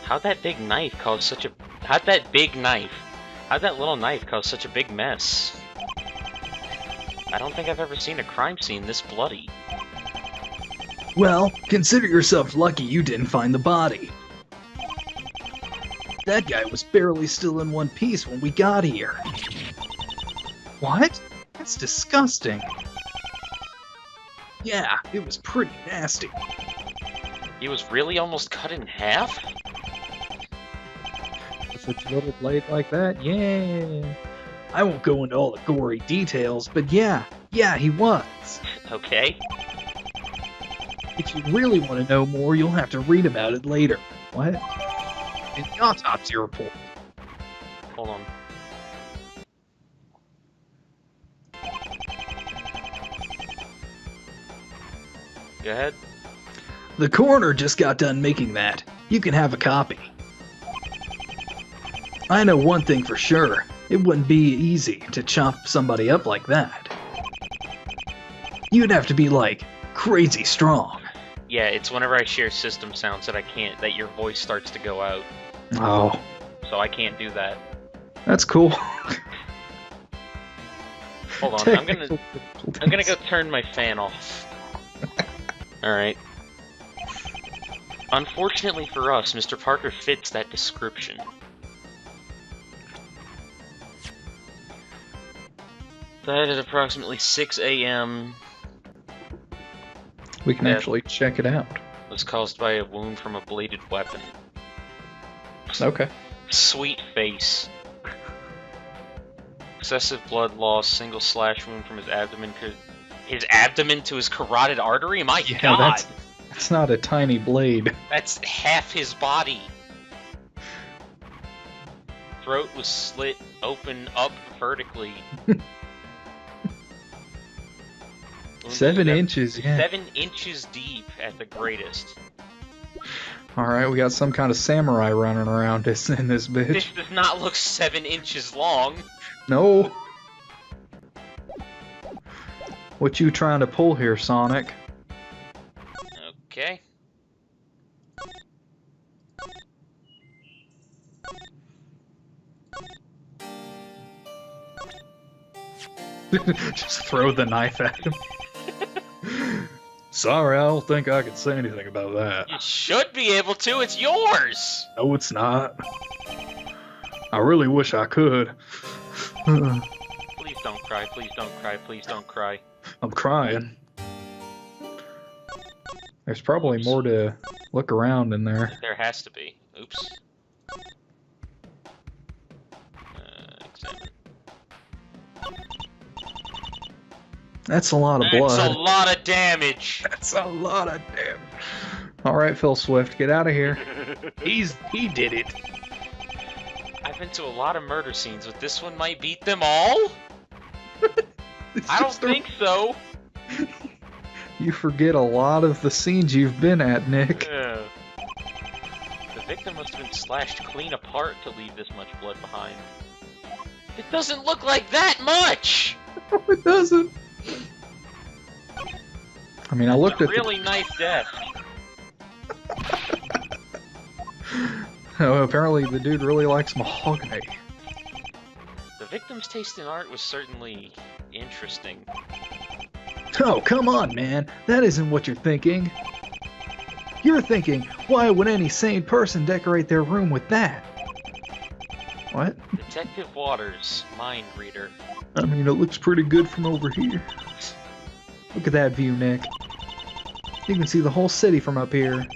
How'd that big knife cause such a... How'd that little knife cause such a big mess? I don't think I've ever seen a crime scene this bloody. Well, consider yourself lucky you didn't find the body. That guy was barely still in one piece when we got here. What? That's disgusting. Yeah, it was pretty nasty. He was really almost cut in half? With its little blade like that, yeah. I won't go into all the gory details, but yeah, he was. Okay. If you really want to know more, you'll have to read about it later. What? In the autopsy report. Hold on. Go ahead. The coroner just got done making that. You can have a copy. I know one thing for sure. It wouldn't be easy to chop somebody up like that. You'd have to be, like, crazy strong. Yeah, it's whenever I share system sounds that your voice starts to go out. Oh. So I can't do that. That's cool. Hold on, I'm gonna go turn my fan off. Alright. Unfortunately for us, Mr. Parker fits that description. Died at approximately 6 a.m. We can actually check it out. Was caused by a wound from a bladed weapon. Okay. Sweet face. Excessive blood loss, single slash wound from his abdomen to his carotid artery? My God! That's not a tiny blade. That's half his body. Throat was slit open up vertically. 7 inches, yeah. 7 inches deep at the greatest. Alright, we got some kind of samurai running around us in this bitch. This does not look 7 inches long. No. What you trying to pull here, Sonic? Okay. Just throw the knife at him. Sorry, I don't think I can say anything about that. You should be able to, it's yours! No, it's not. I really wish I could. Please don't cry, please don't cry, please don't cry. I'm crying. There's probably more to look around in there. There has to be. Oops. Examine. That's a lot of blood. That's a lot of damage! That's a lot of damage. Alright, Phil Swift, get out of here. He did it. I've been to a lot of murder scenes, but this one might beat them all? I don't think so. You forget a lot of the scenes you've been at, Nick. The victim must have been slashed clean apart to leave this much blood behind. It doesn't look like that much! No, it doesn't. I mean, I looked at really nice death. Oh, apparently the dude really likes mahogany. The victim's taste in art was certainly interesting. Oh, come on, man. That isn't what you're thinking. You're thinking, why would any sane person decorate their room with that? What? Detective Waters, mind reader. I mean, it looks pretty good from over here. Look at that view, Nick. You can see the whole city from up here.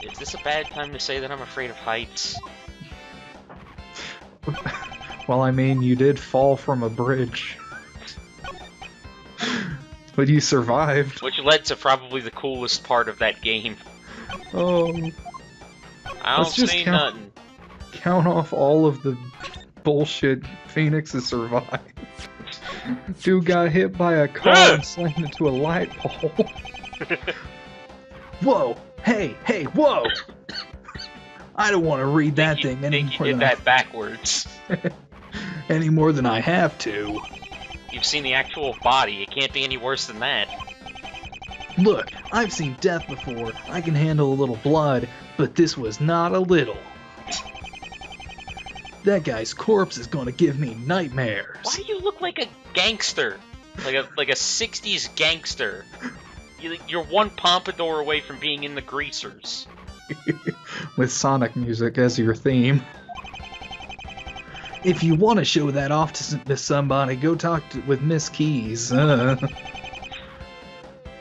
Is this a bad time to say that I'm afraid of heights? Well, I mean, you did fall from a bridge. But you survived. Which led to probably the coolest part of that game. Oh. I don't see nothing. Count off all of the bullshit Phoenix has survived. Dude got hit by a car and slammed into a light pole. Whoa! Hey! Whoa! I don't want to read that thing any more than that backwards. Any more than I have to. You've seen the actual body. It can't be any worse than that. Look, I've seen death before. I can handle a little blood, but this was not a little. That guy's corpse is gonna give me nightmares. Why do you look like a gangster? Like a 60s gangster. You're one pompadour away from being in the Greasers. With Sonic music as your theme. If you want to show that off to somebody, go talk with Miss Keys.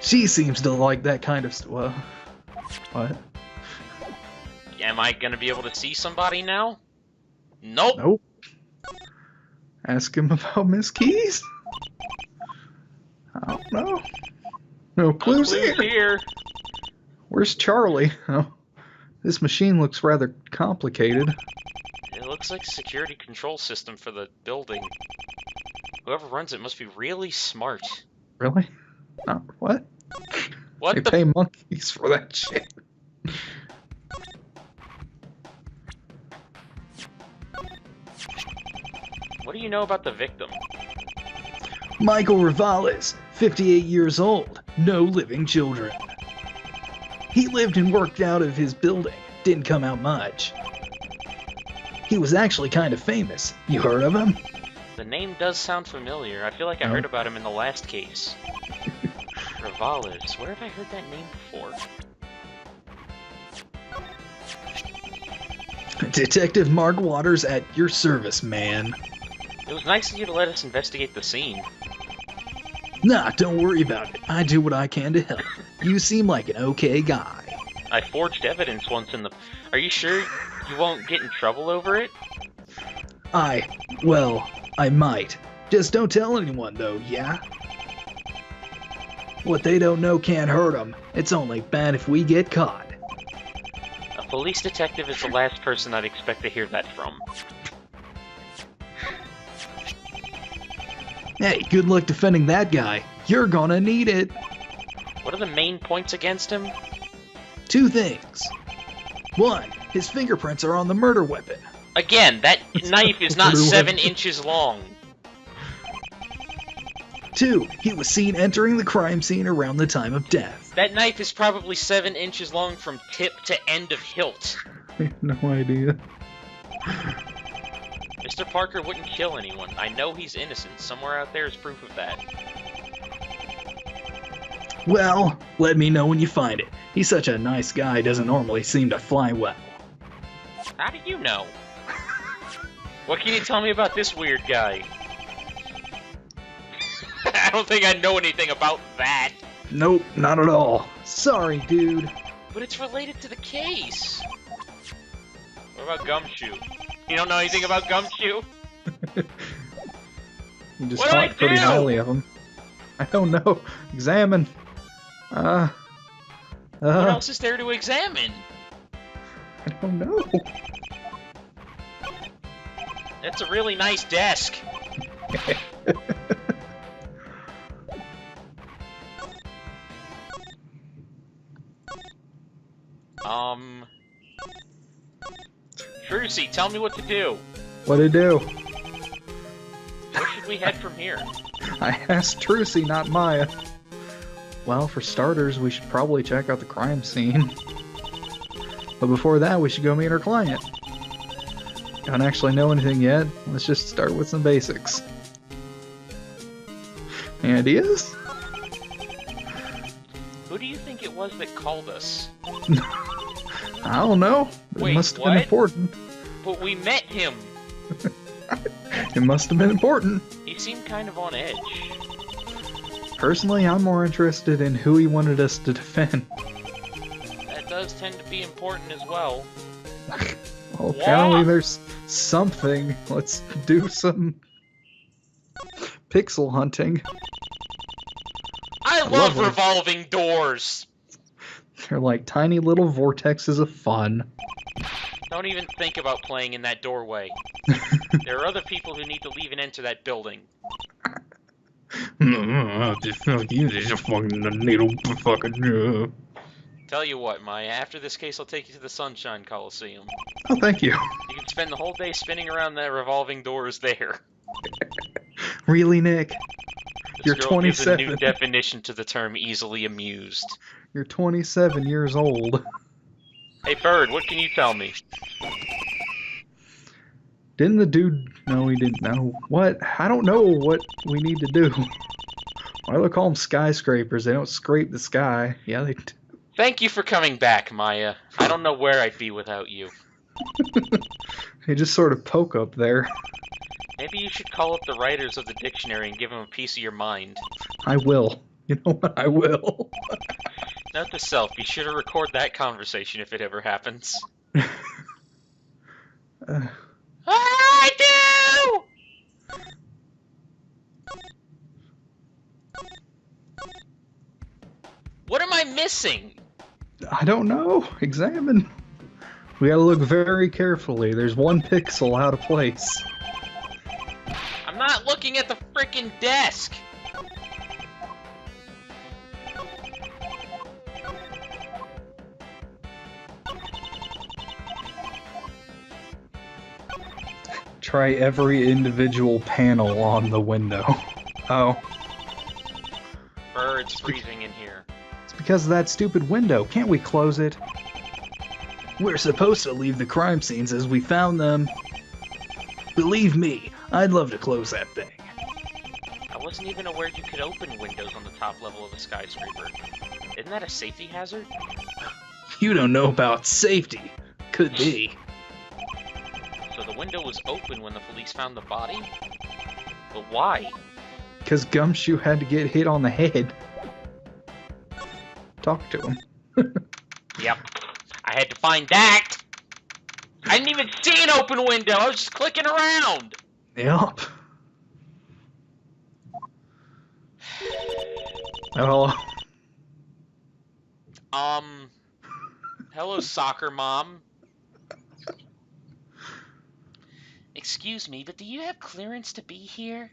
She seems to like that kind of stuff. What? Am I gonna be able to see somebody now? Nope. Nope. Ask him about Miss Keys? I don't know. No clues here. Where's Charlie? Oh, this machine looks rather complicated. It looks like a security control system for the building. Whoever runs it must be really smart. Really? Oh, what? What they pay monkeys for that shit. What do you know about the victim? Michael Rivales, 58 years old, no living children. He lived and worked out of his building, didn't come out much. He was actually kind of famous. You heard of him? The name does sound familiar. I feel like I heard about him in the last case. Rivales. Where have I heard that name before? Detective Mark Waters at your service, man. It was nice of you to let us investigate the scene. Nah, don't worry about it. I do what I can to help. You seem like an okay guy. I forged evidence once in the... Are you sure you won't get in trouble over it? Well, I might. Just don't tell anyone, though, yeah? What they don't know can't hurt them. It's only bad if we get caught. A police detective is the last person I'd expect to hear that from. Hey, good luck defending that guy. You're gonna need it. What are the main points against him? 2 things. 1, his fingerprints are on the murder weapon. Again, that knife is not 7 inches long. 2, he was seen entering the crime scene around the time of death. That knife is probably 7 inches long from tip to end of hilt. I have no idea. Mr. Parker wouldn't kill anyone. I know he's innocent. Somewhere out there is proof of that. Well, let me know when you find it. He's such a nice guy, doesn't normally seem to fly well. How do you know? What can you tell me about this weird guy? I don't think I know anything about that. Nope, not at all. Sorry, dude. But it's related to the case. What about Gumshoe? You don't know anything about Gumshoe? You just What talk do I pretty do? highly of him. I don't know. Examine. What else is there to examine? I don't know. That's a really nice desk. Trucy, tell me what to do. What'd it do? Where should we head from here? I asked Trucy, not Maya. Well, for starters, we should probably check out the crime scene. But before that, we should go meet our client. Don't actually know anything yet. Let's just start with some basics. Any ideas? Who do you think it was that called us? I don't know. It Wait, must have what? been important. But we met him. It must have been important. He seemed kind of on edge. Personally, I'm more interested in who he wanted us to defend. That does tend to be important as well. Well, apparently there's something. Let's do some pixel hunting. I love Lovely. revolving doors! They're like tiny little vortexes of fun. Don't even think about playing in that doorway. There are other people who need to leave and enter that building. Tell you what, Maya, after this case I'll take you to the Sunshine Coliseum. Oh, thank you. You can spend the whole day spinning around that revolving doors there. Really, Nick? This You're girl gives a 27. new definition to the term easily amused. You're 27 years old. Hey Bird, what can you tell me? Didn't the dude... No, he didn't know. What? I don't know what we need to do. Why do they call them skyscrapers? They don't scrape the sky. Yeah, they... Thank you for coming back, Maya. I don't know where I'd be without you. They just sort of poke up there. Maybe you should call up the writers of the dictionary and give them a piece of your mind. I will. You know what? I will. Note to self, be sure to record that conversation if it ever happens. I do! What am I missing? I don't know. Examine. We gotta look very carefully. There's one pixel out of place. I'm not looking at the frickin' desk! Try every individual panel on the window. Oh. It's freezing in here. It's because of that stupid window. Can't we close it? We're supposed to leave the crime scenes as we found them. Believe me, I'd love to close that thing. I wasn't even aware you could open windows on the top level of a skyscraper. Isn't that a safety hazard? You don't know about safety. Could be. So the window was open when the police found the body? But why? Because Gumshoe had to get hit on the head. Talk to him. Yep. I had to find that! I didn't even see an open window! I was just clicking around! Yep. Oh. Hello, soccer mom. Excuse me, but do you have clearance to be here?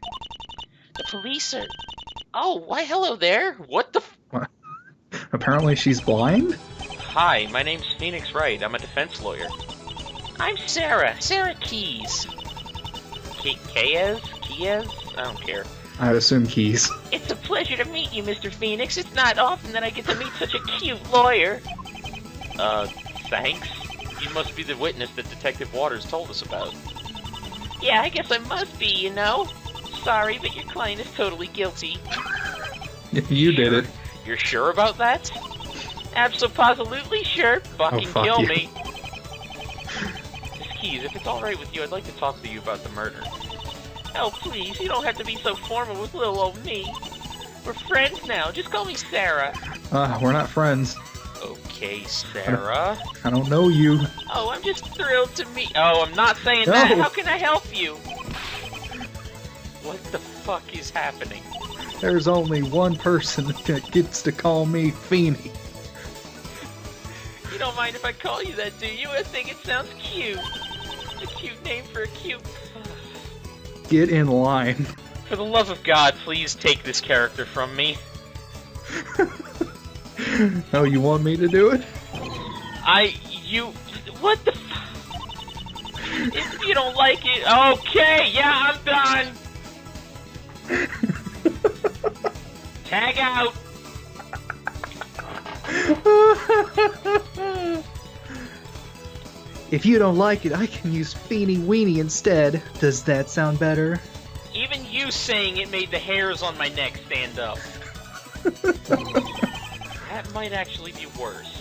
The police are... Oh, why hello there. What the What? Apparently she's blind? Hi, my name's Phoenix Wright. I'm a defense lawyer. I'm Sarah. Sarah Keys. Keyes? I don't care. I'd assume Keys. It's a pleasure to meet you, Mr. Phoenix. It's not often that I get to meet such a cute lawyer. Thanks. You must be the witness that Detective Waters told us about. Yeah, I guess I must be, you know. Sorry, but your client is totally guilty. You did it. You're sure about that? Absolutely sure. Fucking fuck kill you. me. Miss Keys, if it's alright with you, I'd like to talk to you about the murder. Oh, please, you don't have to be so formal with little old me. We're friends now. Just call me Sarah. We're not friends. Okay, Sarah. I don't know you. Oh, I'm just thrilled to meet... Oh, I'm not saying that. How can I help you? What the fuck is happening? There's only one person that gets to call me Feeny. You don't mind if I call you that, do you? I think it sounds cute. A cute name for a cute... Get in line. For the love of God, please take this character from me. Oh, you want me to do it? What the If you don't like it, okay, yeah, I'm done. Tag out. If you don't like it, I can use Feeny Weenie instead. Does that sound better? Even you saying it made the hairs on my neck stand up. That might actually be worse.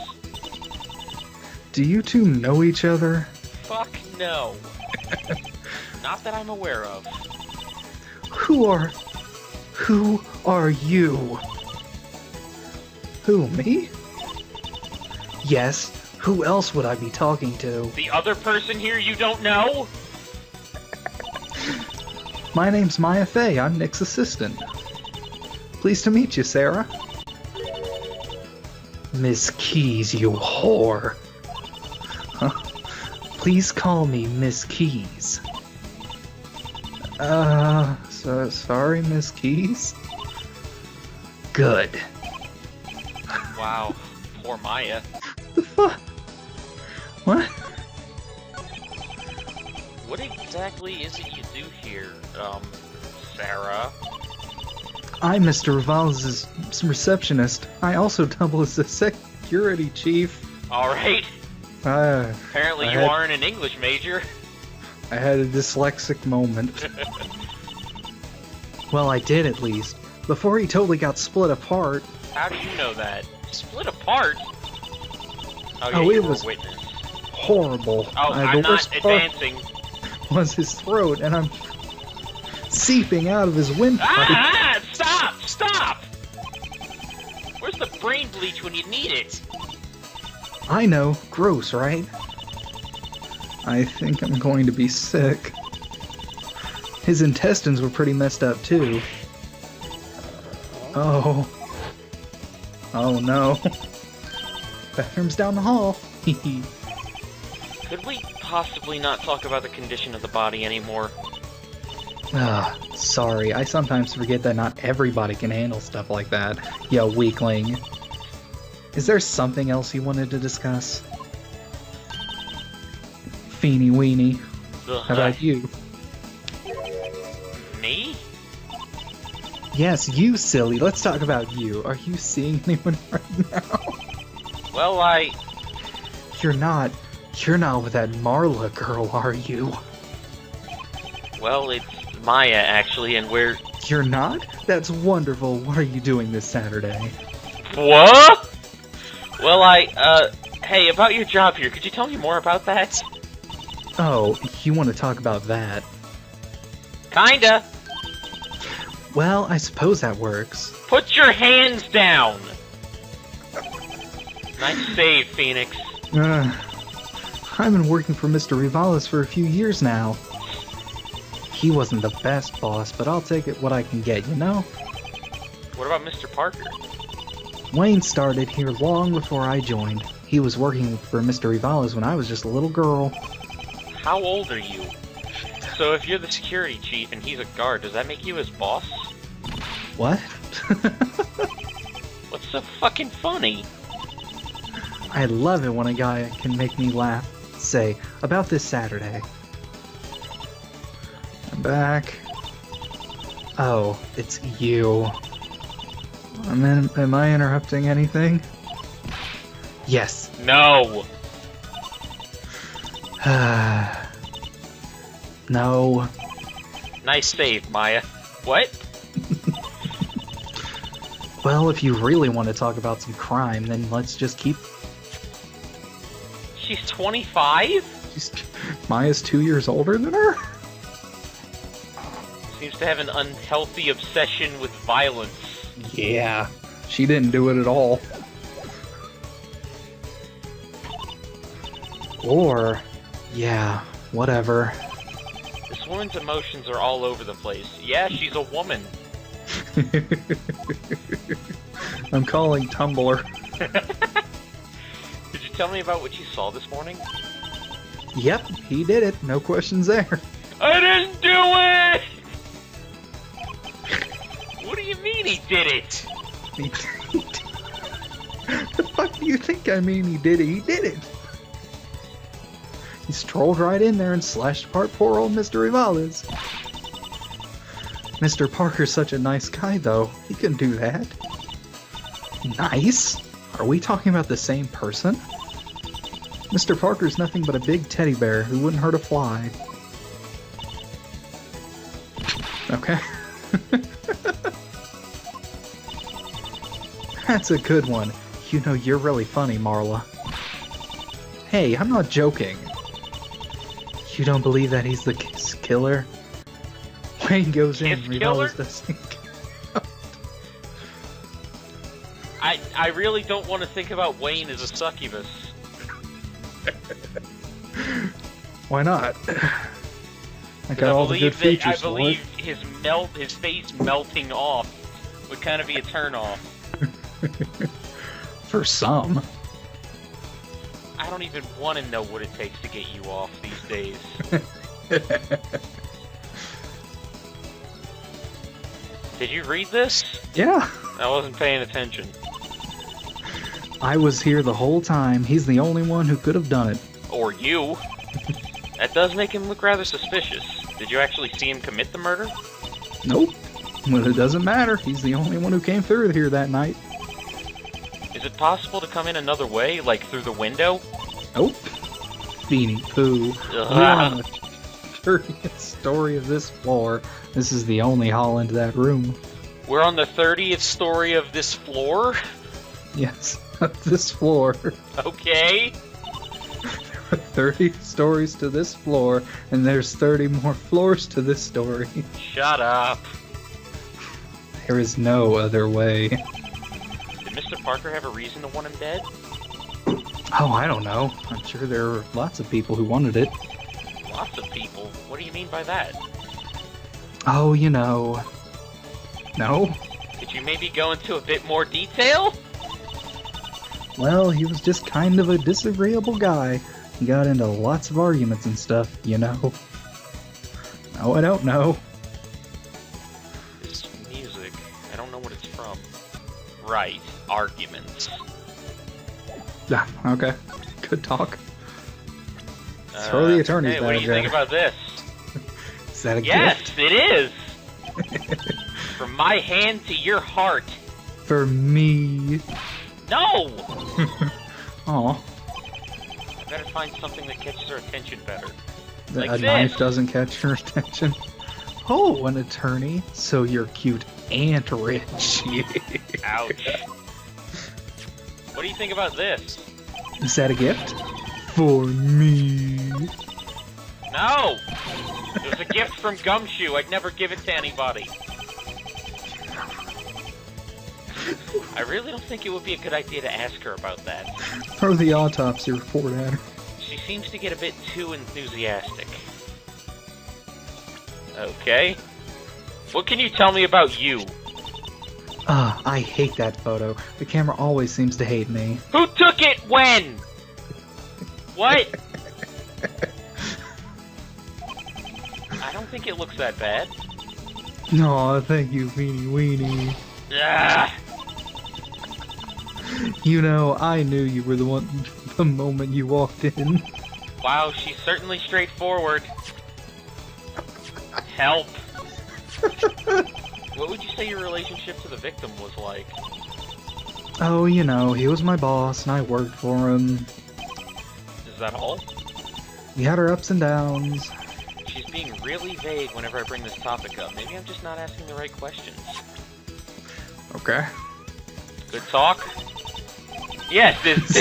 Do you two know each other? Fuck no. Not that I'm aware of. Who are you? Who, me? Yes, who else would I be talking to? The other person here you don't know? My name's Maya Fey. I'm Nick's assistant. Pleased to meet you, Sarah. Miss Keys, you whore. Huh? Please call me Miss Keys. So sorry, Miss Keys? Good. Wow, poor Maya. The fuck? What? What exactly is it you do here, Sarah? I'm Mr. Rivales' receptionist. I also double as the security chief. Alright. Apparently you aren't an English major. I had a dyslexic moment. Well, I did at least. Before he totally got split apart. How do you know that? Split apart? Oh, yeah, Oh, you it were was a witness. horrible. Oh, The I'm not worst part advancing. was his throat, and I'm seeping out of his windpipe. Ah! Stop! Stop! Where's the brain bleach when you need it? I know. Gross, right? I think I'm going to be sick. His intestines were pretty messed up, too. Oh. Oh, no. Bathroom's down the hall. Could we possibly not talk about the condition of the body anymore? Sorry. I sometimes forget that not everybody can handle stuff like that. You weakling. Is there something else you wanted to discuss? Feeny weeny. Ugh. How about you? Me? Yes, you silly. Let's talk about you. Are you seeing anyone right now? Well, You're not with that Marla girl, are you? well, it's Maya, actually, and we're... You're not? That's wonderful. What are you doing this Saturday? What? Well, hey, about your job here, could you tell me more about that? Oh, you want to talk about that? Kinda. Well, I suppose that works. Put your hands down! Nice save, Phoenix. I've been working for Mr. Rivalis for a few years now. He wasn't the best boss, but I'll take it what I can get, you know? What about Mr. Parker? Wayne started here long before I joined. He was working for Mr. Rivalis when I was just a little girl. How old are you? So if you're the security chief and he's a guard, does that make you his boss? What? What's so fucking funny? I love it when a guy can make me laugh. Say, about this Saturday. I'm back. Oh, it's you. Am I interrupting anything? Yes. No! No. Nice save, Maya. What? Well, if you really want to talk about some crime, then let's just keep... She's 25? Maya's 2 years older than her? Seems to have an unhealthy obsession with violence. Yeah. She didn't do it at all. Or... yeah, whatever. This woman's emotions are all over the place. Yeah, she's a woman. I'm calling Tumblr. Could you tell me about what you saw this morning? Yep, he did it. No questions there. I didn't do it! What do you mean he did it? The fuck do you think I mean he did it? He did it! He strolled right in there and slashed apart poor old Mr. Rivalis. Mr. Parker's such a nice guy, though. He couldn't do that. Nice? Are we talking about the same person? Mr. Parker's nothing but a big teddy bear who wouldn't hurt a fly. Okay. That's a good one. You know, you're really funny, Marla. Hey, I'm not joking. You don't believe that he's the kiss killer? Wayne goes in, Kiss killer? Rivalis doesn't. I really don't want to think about Wayne as a succubus. Why not? I got all the good features I for believe it. his face melting off would kind of be a turnoff. For some. I don't even want to know what it takes to get you off these days. Did you read this? Yeah. I wasn't paying attention. I was here the whole time. He's the only one who could have done it. Or you. That does make him look rather suspicious. Did you actually see him commit the murder? Nope. Well, it doesn't matter. He's the only one who came through here that night. Is it possible to come in another way, like through the window? Nope. Beanie poo. Ugh. 30th story of this floor. This is the only hall into that room. We're on the 30th story of this floor? Yes, this floor. Okay. 30 stories to this floor, and there's 30 more floors to this story. Shut up. There is no other way. Did Mr. Parker have a reason to want him dead? Oh, I don't know. I'm sure there are lots of people who wanted it. Lots of people? What do you mean by that? Oh, you know. No? Could you maybe go into a bit more detail? Well, he was just kind of a disagreeable guy. He got into lots of arguments and stuff, you know. No, I don't know. This music, I don't know what it's from. Right, arguments. Yeah, okay. Good talk. Throw the attorney's hey, what do you think about this? Is that a Yes, gift? it is! From my hand to your heart. For me. No! Aw. I better find something that catches her attention better. A Like knife this. doesn't catch her attention. Oh, an attorney. So you're cute and rich. Ouch. What do you think about this? Is that a gift? For me. No! It was a gift from Gumshoe. I'd never give it to anybody. I really don't think it would be a good idea to ask her about that. Throw the autopsy report at her. She seems to get a bit too enthusiastic. Okay. What can you tell me about you? Ah, I hate that photo. The camera always seems to hate me. Who took it when? What? I don't think it looks that bad. Aw, thank you, Weenie Weenie. Ah, You know, I knew you were the one the moment you walked in. wow, she's certainly straightforward. Help. What would you say your relationship to the victim was like? Oh, you know, he was my boss and I worked for him. Is that all? We had our ups and downs. She's being really vague whenever I bring this topic up. Maybe I'm just not asking the right questions. Okay. Good talk? Yes, this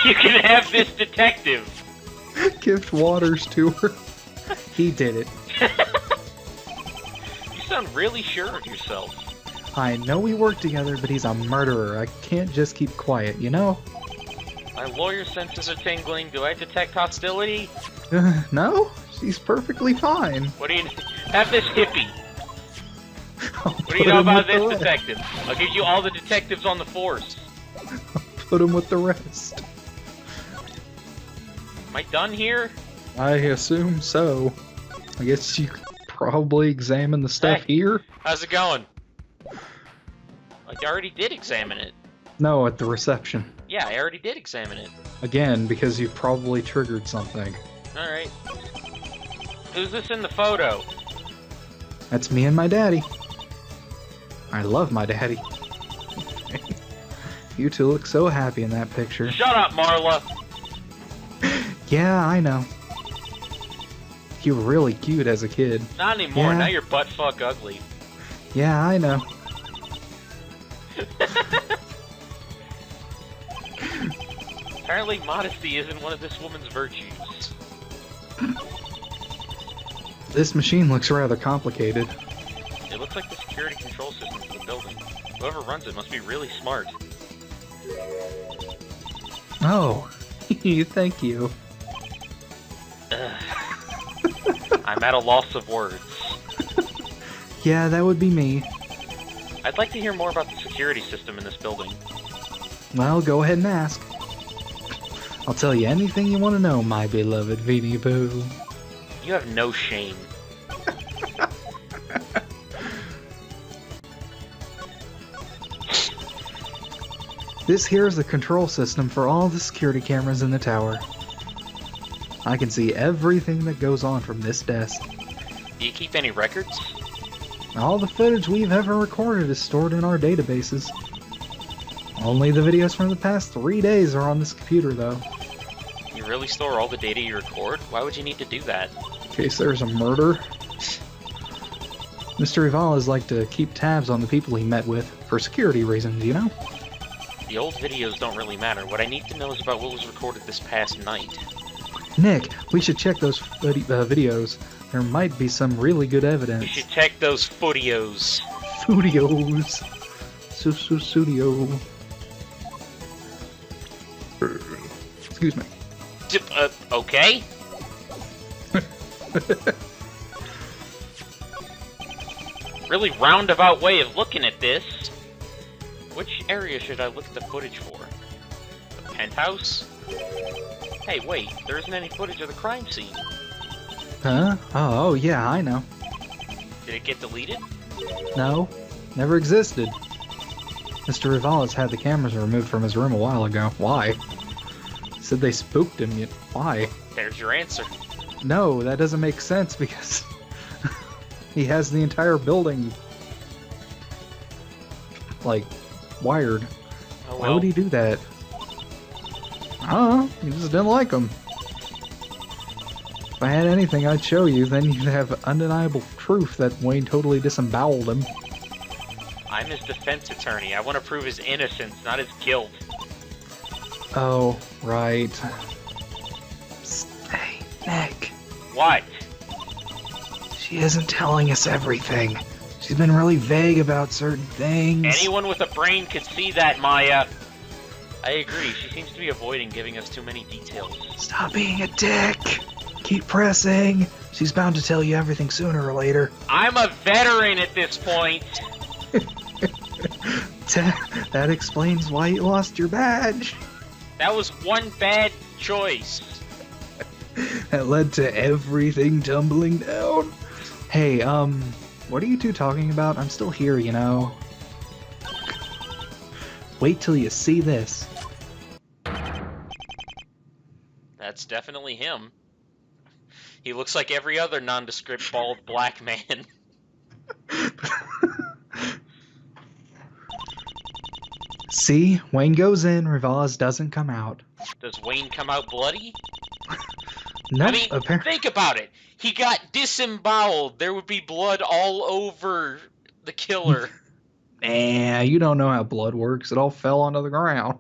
you can have this detective. Gift waters to her. He did it. You sound really sure of yourself. I know we work together, but he's a murderer. I can't just keep quiet, you know? My lawyer senses are tingling. Do I detect hostility? No? She's perfectly fine. What do you... Have this hippie. I'll What do you put know him about with the this rest. detective? I'll give you all the detectives on the force. Put him with the rest. Am I done here? I assume so. I guess you could probably examine the stuff Hey. here? How's it going? I already did examine it. No, at the reception. Yeah, I already did examine it. Again, because you probably triggered something. Alright. Who's this in the photo? That's me and my daddy. I love my daddy. You two look so happy in that picture. Shut up, Marla! Yeah, I know. You were really cute as a kid. Not anymore, Yeah. now you're butt-fuck ugly. Yeah, I know. Apparently modesty isn't one of this woman's virtues. This machine looks rather complicated. It looks like the security control system for the building. Whoever runs it must be really smart. Oh, thank you. Ugh. I'm at a loss of words. Yeah, that would be me. I'd like to hear more about the security system in this building. Well, go ahead and ask. I'll tell you anything you want to know, my beloved Veenie Boo. You have no shame. This here is the control system for all the security cameras in the tower. I can see everything that goes on from this desk. Do you keep any records? All the footage we've ever recorded is stored in our databases. Only the videos from the past 3 days are on this computer, though. You really store all the data you record? Why would you need to do that? case there's a murder. Mr. Rivales liked to keep tabs on the people he met with for security reasons, you know? The old videos don't really matter. What I need to know is about what was recorded this past night. Nick, we should check those videos. There might be some really good evidence. We should check those footios. Studios. Studio. Excuse me. Okay? Really roundabout way of looking at this. Which area should I look at the footage for? The penthouse? Hey, wait, there isn't any footage of the crime scene. Huh? Oh, yeah, I know. Did it get deleted? No, never existed. Mr. Rivales had the cameras removed from his room a while ago. Why? He said they spooked him. Yet why? There's your answer. No, that doesn't make sense because he has the entire building, like, wired. Oh, well. Why would he do that? I don't know. He just didn't like him. If I had anything I'd show you, then you'd have undeniable proof that Wayne totally disemboweled him. I'm his defense attorney. I want to prove his innocence, not his guilt. Oh, right. Hey, Nick. What? She isn't telling us everything. She's been really vague about certain things. Anyone with a brain could see that, Maya. I agree. She seems to be avoiding giving us too many details. Stop being a dick. Keep pressing. She's bound to tell you everything sooner or later. I'm a veteran at this point. That explains why you lost your badge. That was one bad choice. That led to everything tumbling down. Hey, what are you two talking about? I'm still here, you know. Wait till you see this. That's definitely him. He looks like every other nondescript bald black man. See? Wayne goes in, Rivales doesn't come out. Does Wayne come out bloody? No, I mean, think about it. He got disemboweled. There would be blood all over the killer. Nah, you don't know how blood works. It all fell onto the ground.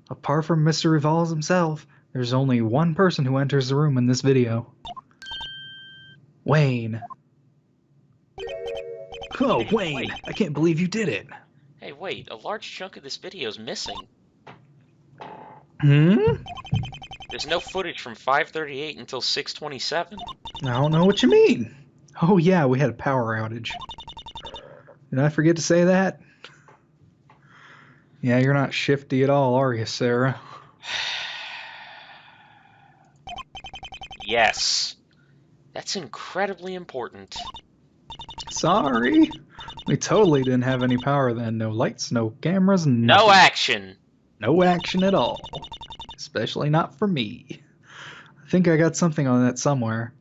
Apart from Mr. Rivales himself, there's only one person who enters the room in this video. Wayne. Oh, Wayne, Wait. I can't believe you did it. Hey, wait. A large chunk of this video is missing. Hmm? There's no footage from 5:38 until 6:27. I don't know what you mean. Oh yeah, we had a power outage. Did I forget to say that? Yeah, you're not shifty at all, are you, Sarah? Yes. That's incredibly important. Sorry. We totally didn't have any power then. No lights, no cameras, No nothing. action. No action at all. Especially not for me. I think I got something on that somewhere.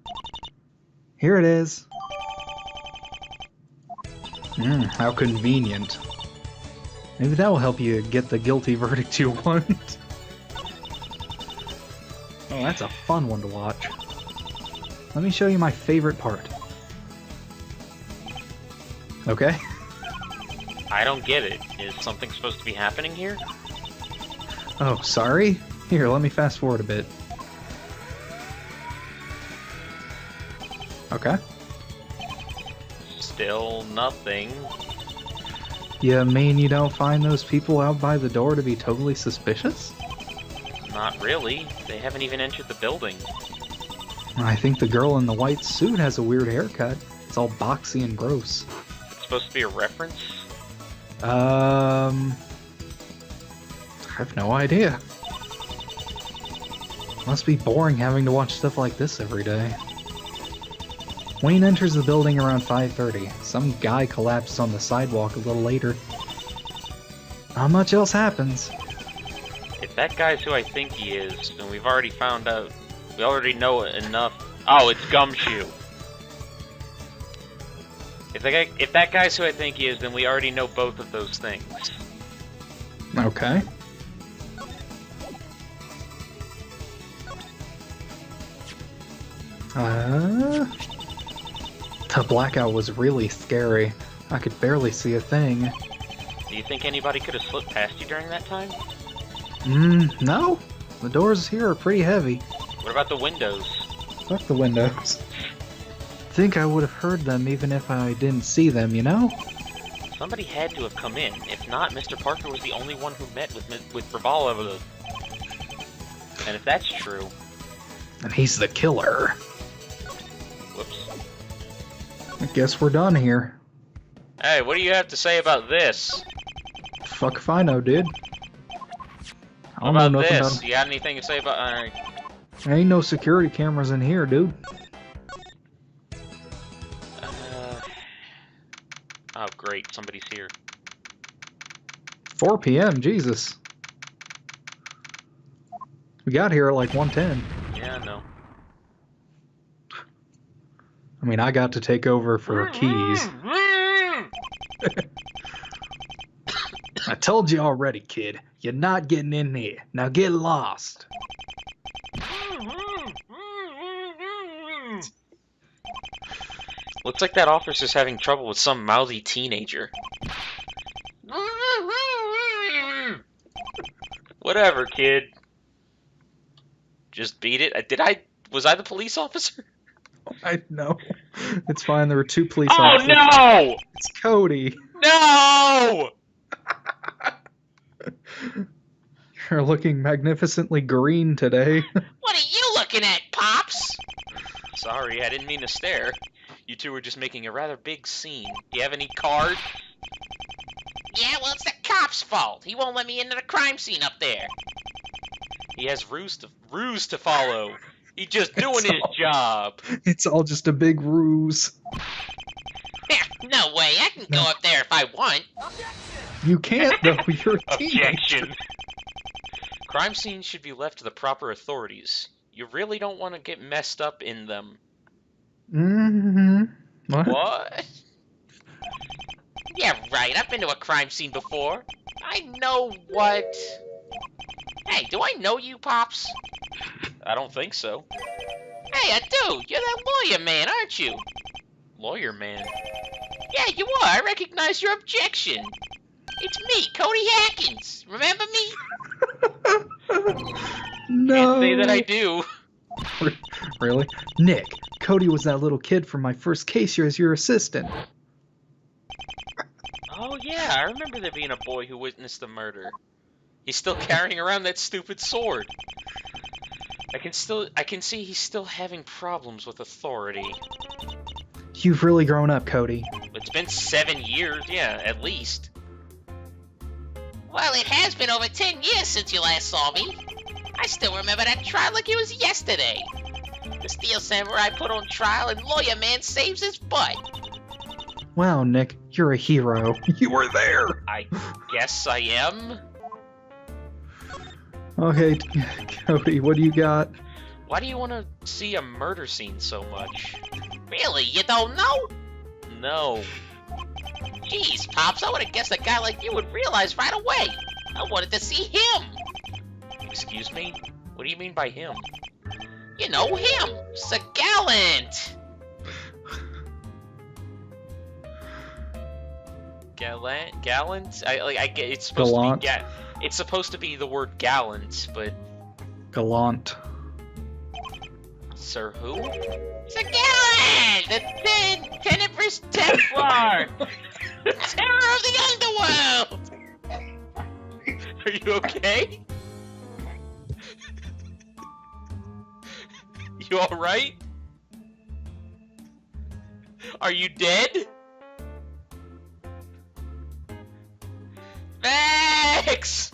Here it is. How convenient. Maybe that will help you get the guilty verdict you want. Oh, that's a fun one to watch. Let me show you my favorite part. Okay? I don't get it. Is something supposed to be happening here? Oh, sorry? Here, let me fast forward a bit. Okay. Still nothing. You mean you don't find those people out by the door to be totally suspicious? Not really. They haven't even entered the building. I think the girl in the white suit has a weird haircut. It's all boxy and gross. It's supposed to be a reference? I have no idea. Must be boring having to watch stuff like this every day. Wayne enters the building around 5:30. Some guy collapses on the sidewalk a little later. Not much else happens. If that guy's who I think he is, then we've already found out. We already know enough. Oh, it's Gumshoe. If that guy's who I think he is, then we already know both of those things. Okay. The blackout was really scary. I could barely see a thing. Do you think anybody could have slipped past you during that time? No. The doors here are pretty heavy. What about the windows? Fuck the windows. Think I would have heard them even if I didn't see them, you know? Somebody had to have come in. If not, Mr. Parker was the only one who met with Frivollo. And if that's true... And he's the killer. Whoops. I guess we're done here. Hey, what do you have to say about this? Fuck if I know, dude. I What don't know about nothing this? about... You got anything to say about... Alright. There ain't no security cameras in here, dude. Oh, great. Somebody's here. 4 p.m., Jesus. We got here at like 1:10. Yeah, I know. I mean, I got to take over for keys. I told you already, kid. You're not getting in here. Now get lost. Looks like that officer's having trouble with some mouthy teenager. Whatever, kid. Just beat it. Was I the police officer? I know. It's fine. There were 2 police Oh officers. no! It's Cody. No! You're looking magnificently green today. What are you looking at, Pops? Sorry, I didn't mean to stare. You two were just making a rather big scene. Do you have any cards? Yeah, well, it's the cop's fault. He won't let me into the crime scene up there. He has ruse to follow. He's just doing his job. It's all just a big ruse. No way, I can go up there if I want. You can't, though. You're a teenager. Objection. Crime scenes should be left to the proper authorities. You really don't want to get messed up in them. Mm-hmm. What? Yeah, right. I've been to a crime scene before. I know what... Hey, do I know you, Pops? I don't think so. Hey, I do. You're that lawyer man, aren't you? Lawyer man? Yeah, you are. I recognize your objection. It's me, Cody Hackins. Remember me? No. Can't say that I do. Really? Nick, Cody was that little kid from my first case here as your assistant. Oh yeah, I remember there being a boy who witnessed the murder. He's still carrying around that stupid sword. I can see he's still having problems with authority. You've really grown up, Cody. It's been 7 years, yeah, at least. Well, it has been over 10 years since you last saw me. I still remember that trial like it was yesterday. The Steel Samurai put on trial and Lawyer Man saves his butt. Wow, Nick, you're a hero. You were there. I guess I am. Okay, Cody, what do you got? Why do you want to see a murder scene so much? Really, you don't know? No. Jeez, Pops, I would have guessed a guy like you would realize right away. I wanted to see him. Excuse me? What do you mean by him? You know him, Sir Gallant. Gallant? I get it's supposed Gallant. to be it's supposed to be the word gallant, but Gallant. Sir who? Sir Gallant, the Tenebrous Templar, the terror of the underworld. Are you okay? You all right? Are you dead? Max!